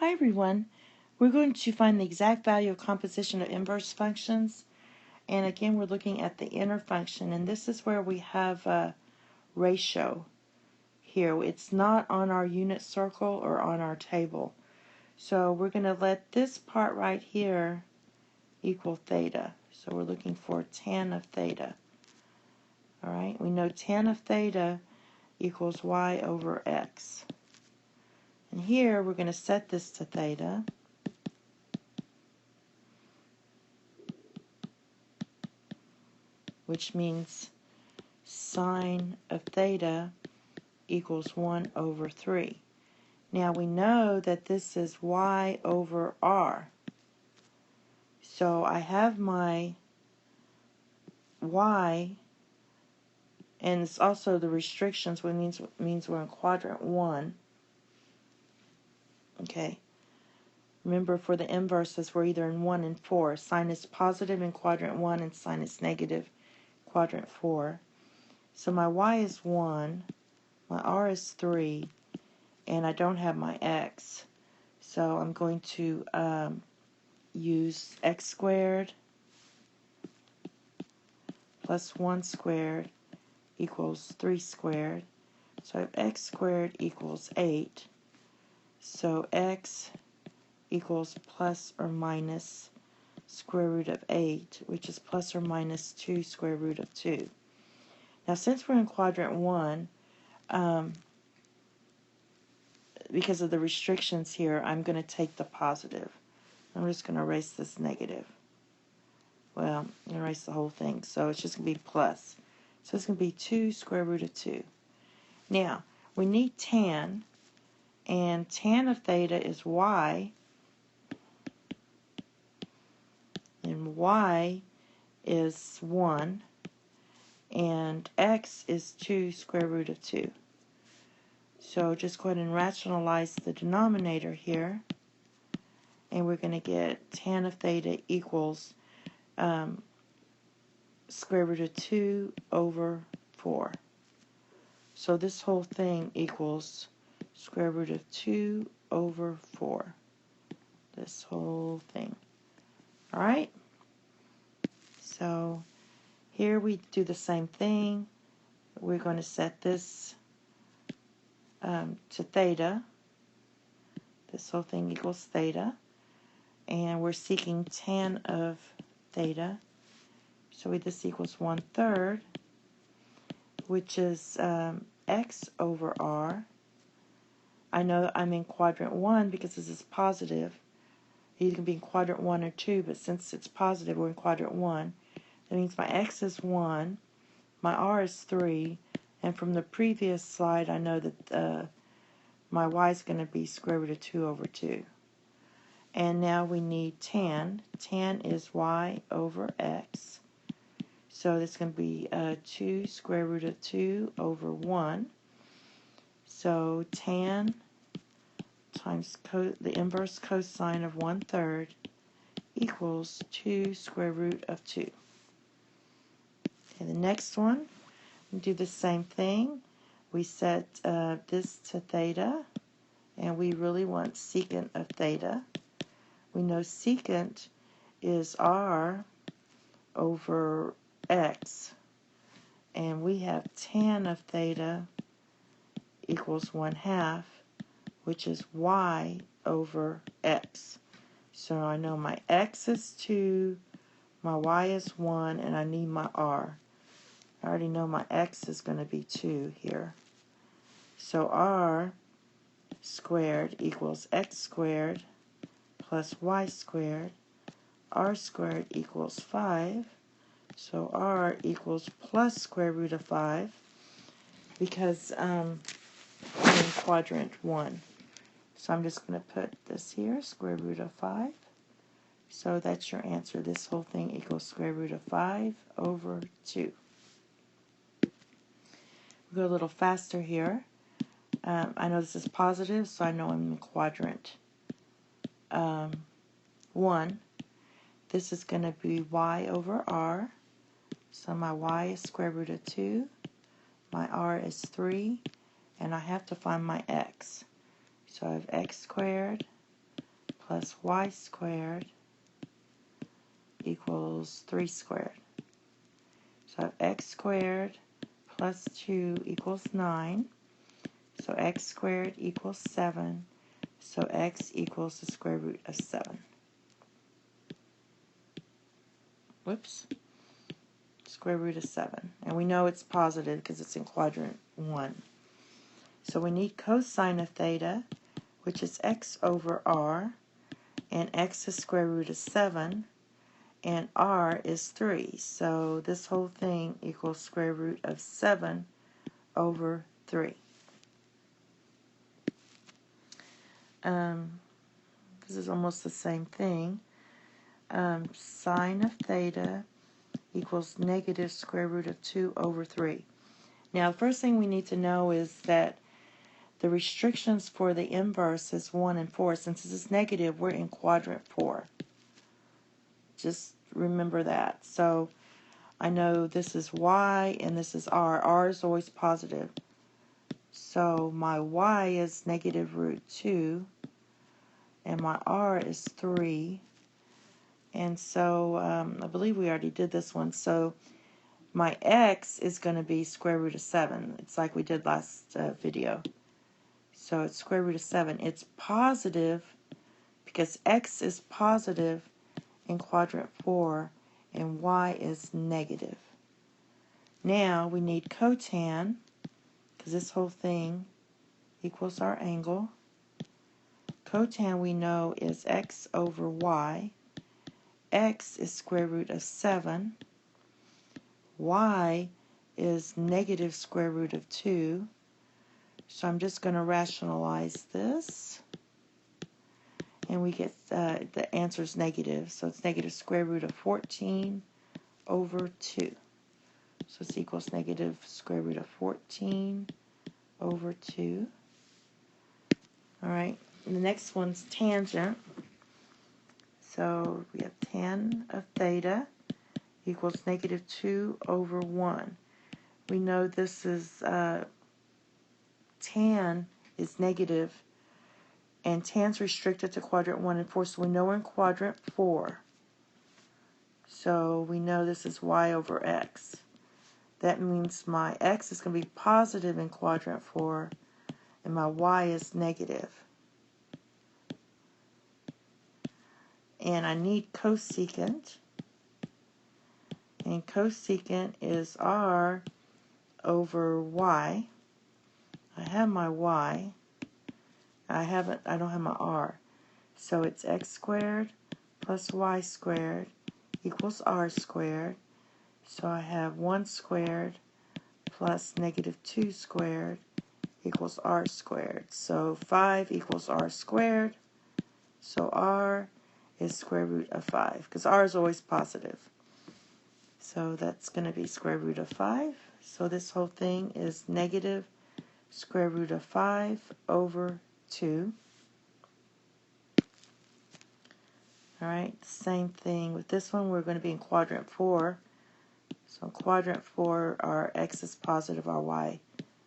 Hi everyone. We're going to find the exact value of composition of inverse functions. And again, we're looking at the inner function. And this is where we have a ratio here. It's not on our unit circle or on our table. So we're going to let this part right here equal theta. So we're looking for tan of theta. All right, we know tan of theta equals y over x. And here we're going to set this to theta. Which means sine of theta equals 1 over 3. Now we know that this is y over r. So I have my y, and it's also the restrictions, which means we're in quadrant 1. Okay. Remember, for the inverses, we're either in 1 and 4. Sine is positive in quadrant 1 and sine is negative quadrant 4. So my y is 1, my r is 3, and I don't have my x. So I'm going to use x squared plus 1 squared equals 3 squared. So I have x squared equals 8. So x equals plus or minus square root of 8, which is plus or minus 2 square root of 2. Now since we're in quadrant 1, because of the restrictions here, I'm going to take the positive. I'm just going to erase this negative. Well, I'm going to erase the whole thing. So it's just going to be plus. So it's going to be 2 square root of 2. Now, we need tan. And tan of theta is y. And y is 1. And x is 2 square root of 2. So just go ahead and rationalize the denominator here. And we're going to get tan of theta equals square root of 2 over 4. So this whole thing equals square root of 2 over 4. This whole thing. All right? So here we do the same thing. We're going to set this to theta. This whole thing equals theta. And we're seeking tan of theta. So this equals 1/3, which is x over r. I know I'm in quadrant 1 because this is positive. You can be in quadrant 1 or 2, but since it's positive, we're in quadrant 1. That means my x is 1, my r is 3, and from the previous slide, I know that my y is going to be square root of 2 over 2. And now we need tan. Tan is y over x. So that's going to be 2 square root of 2 over 1. So tan times the inverse cosine of 1/3 equals 2 square root of 2. Okay, the next one, we do the same thing. We set this to theta, and we really want secant of theta. We know secant is r over x, and we have tan of theta equals 1/2, which is y over x. So I know my x is 2, my y is 1, and I need my r. I already know my x is going to be 2 here. So r squared equals x squared plus y squared. R squared equals 5. So r equals plus square root of 5 because I'm in quadrant 1. So I'm just going to put this here, square root of 5. So that's your answer. This whole thing equals square root of 5 over 2. We'll go a little faster here. I know this is positive, so I know I'm in quadrant 1. This is going to be y over r. So my y is square root of 2. My r is 3. And I have to find my x. So I have x squared plus y squared equals 3 squared. So I have x squared plus 2 equals 9. So x squared equals 7. So x equals the square root of 7. Whoops. Square root of 7. And we know it's positive because it's in quadrant 1. So we need cosine of theta, which is x over r. And x is square root of 7. And r is 3. So this whole thing equals square root of 7 over 3. This is almost the same thing. Sine of theta equals negative square root of 2 over 3. Now, the first thing we need to know is that the restrictions for the inverse is 1 and 4. Since this is negative, we're in quadrant 4. Just remember that. So I know this is y and this is r. R is always positive. So my y is negative root 2 and my r is 3. And so I believe we already did this one. So my x is going to be square root of 7. It's like we did last video. So it's square root of 7. It's positive because x is positive in quadrant 4 and y is negative. Now we need cotan because this whole thing equals our angle. Cotan we know is x over y. X is square root of 7. Y is negative square root of 2. So I'm just going to rationalize this. And we get the answer is negative. So it's negative square root of 14 over 2. So this equals negative square root of 14 over 2. All right. And the next one's tangent. So we have tan of theta equals negative 2 over 1. We know this is tan is negative, and tan's restricted to quadrant 1 and 4, so we know we're in quadrant 4. So we know this is y over x. That means my x is going to be positive in quadrant 4, and my y is negative. And I need cosecant. And cosecant is r over y. I have my y. I don't have my r. So it's x squared plus y squared equals r squared. So I have 1 squared plus negative 2 squared equals r squared. So 5 equals r squared. So r is square root of 5 because r is always positive. So that's going to be square root of 5. So this whole thing is negative square root of 5 over 2. All right, same thing with this one. We're going to be in quadrant 4. So in quadrant 4, our x is positive, our y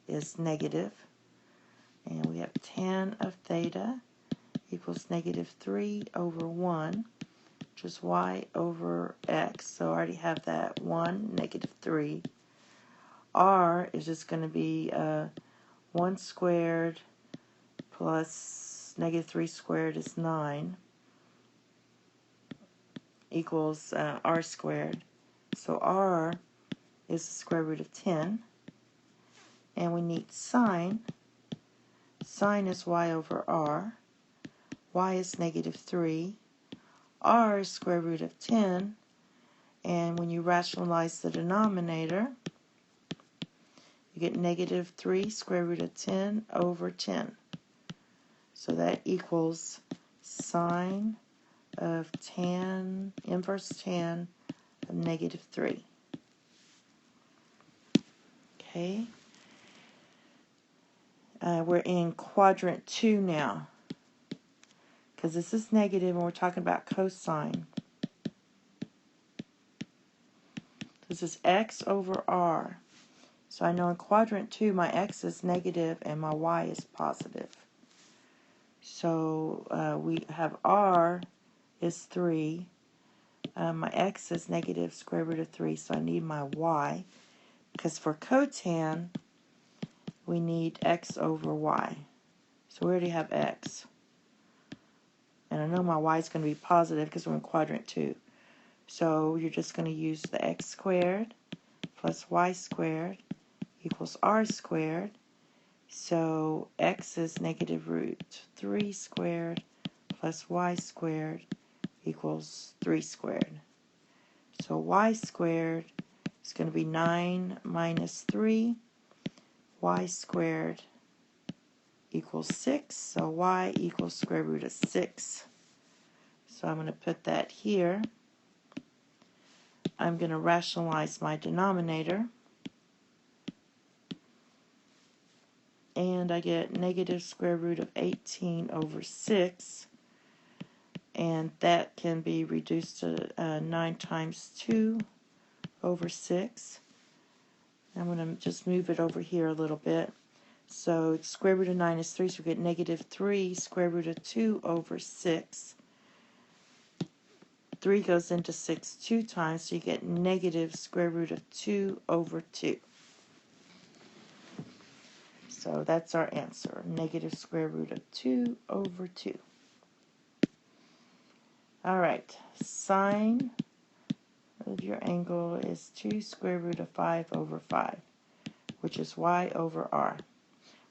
is negative. And we have tan of theta equals negative 3 over 1, which is y over x. So I already have that 1, negative 3. R is just going to be 1 squared plus negative 3 squared is 9 equals r squared. So r is the square root of 10. And we need sine. Sine is y over r. Y is negative 3. R is square root of 10. And when you rationalize the denominator, you get negative 3 square root of 10 over 10. So that equals sine of tan, inverse tan of negative 3. Okay. We're in quadrant 2 now, because this is negative and we're talking about cosine. This is x over r. So I know in quadrant 2 my x is negative and my y is positive. So we have r is 3. My x is negative square root of 3, so I need my y. Because for cotan, we need x over y. So we already have x. And I know my y is going to be positive because we're in quadrant 2. So you're just going to use the x squared plus y squared equals r squared. So x is negative root 3 squared plus y squared equals 3 squared. So y squared is going to be 9 minus 3. Y squared equals 6. So y equals square root of 6. So I'm going to put that here. I'm going to rationalize my denominator. And I get negative square root of 18 over 6. And that can be reduced to 9 times 2 over 6. I'm going to just move it over here a little bit. So square root of 9 is 3, so we get negative 3 square root of 2 over 6. 3 goes into 6 2 times, so you get negative square root of 2 over 2. So that's our answer, negative square root of 2 over 2. All right, sine of your angle is 2 square root of 5 over 5, which is y over r.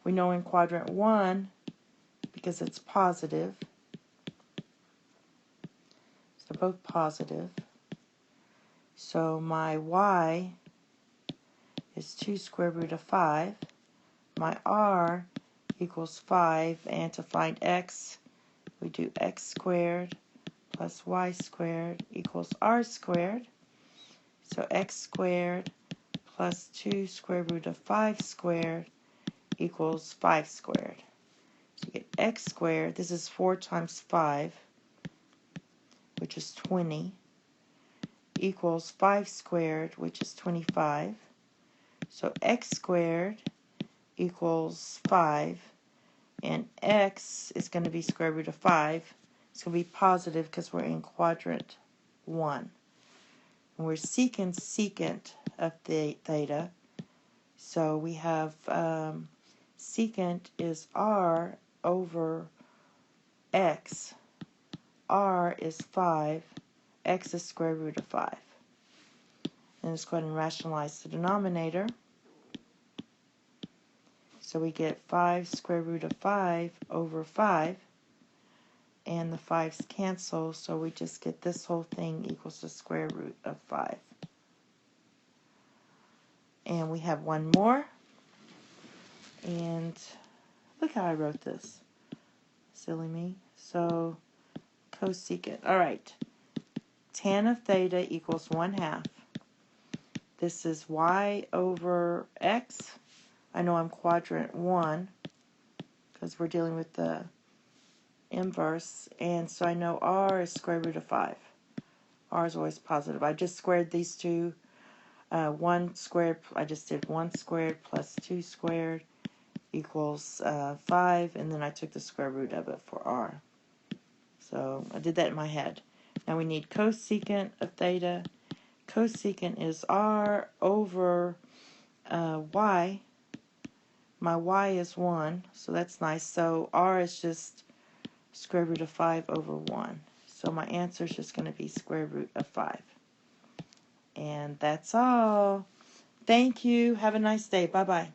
We know in quadrant 1, because it's positive, so they're both positive. So my y is 2 square root of 5. My r equals 5, and to find x, we do x squared plus y squared equals r squared. So x squared plus 2 square root of 5 squared equals 5 squared. So you get x squared, this is 4 times 5, which is 20, equals 5 squared, which is 25. So x squared equals 5, and x is going to be square root of 5. It's going to be positive because we're in quadrant 1. And we're secant of the theta. So we have secant is r over x. R is 5. X is square root of 5. And let's go ahead and rationalize the denominator. So we get 5 square root of 5 over 5. And the 5's cancel, so we just get this whole thing equals the square root of 5. And we have one more. And look how I wrote this. Silly me. So cosecant. All right. Tan of theta equals 1/2. This is y over x. I know I'm quadrant 1 because we're dealing with the inverse. And so I know r is square root of 5. R is always positive. I just squared these two. 1 squared, I just did 1 squared plus 2 squared equals 5. And then I took the square root of it for r. So I did that in my head. Now we need cosecant of theta. Cosecant is r over y. My y is 1, so that's nice. So r is just square root of 5 over 1. So my answer is just going to be square root of 5. And that's all. Thank you. Have a nice day. Bye-bye.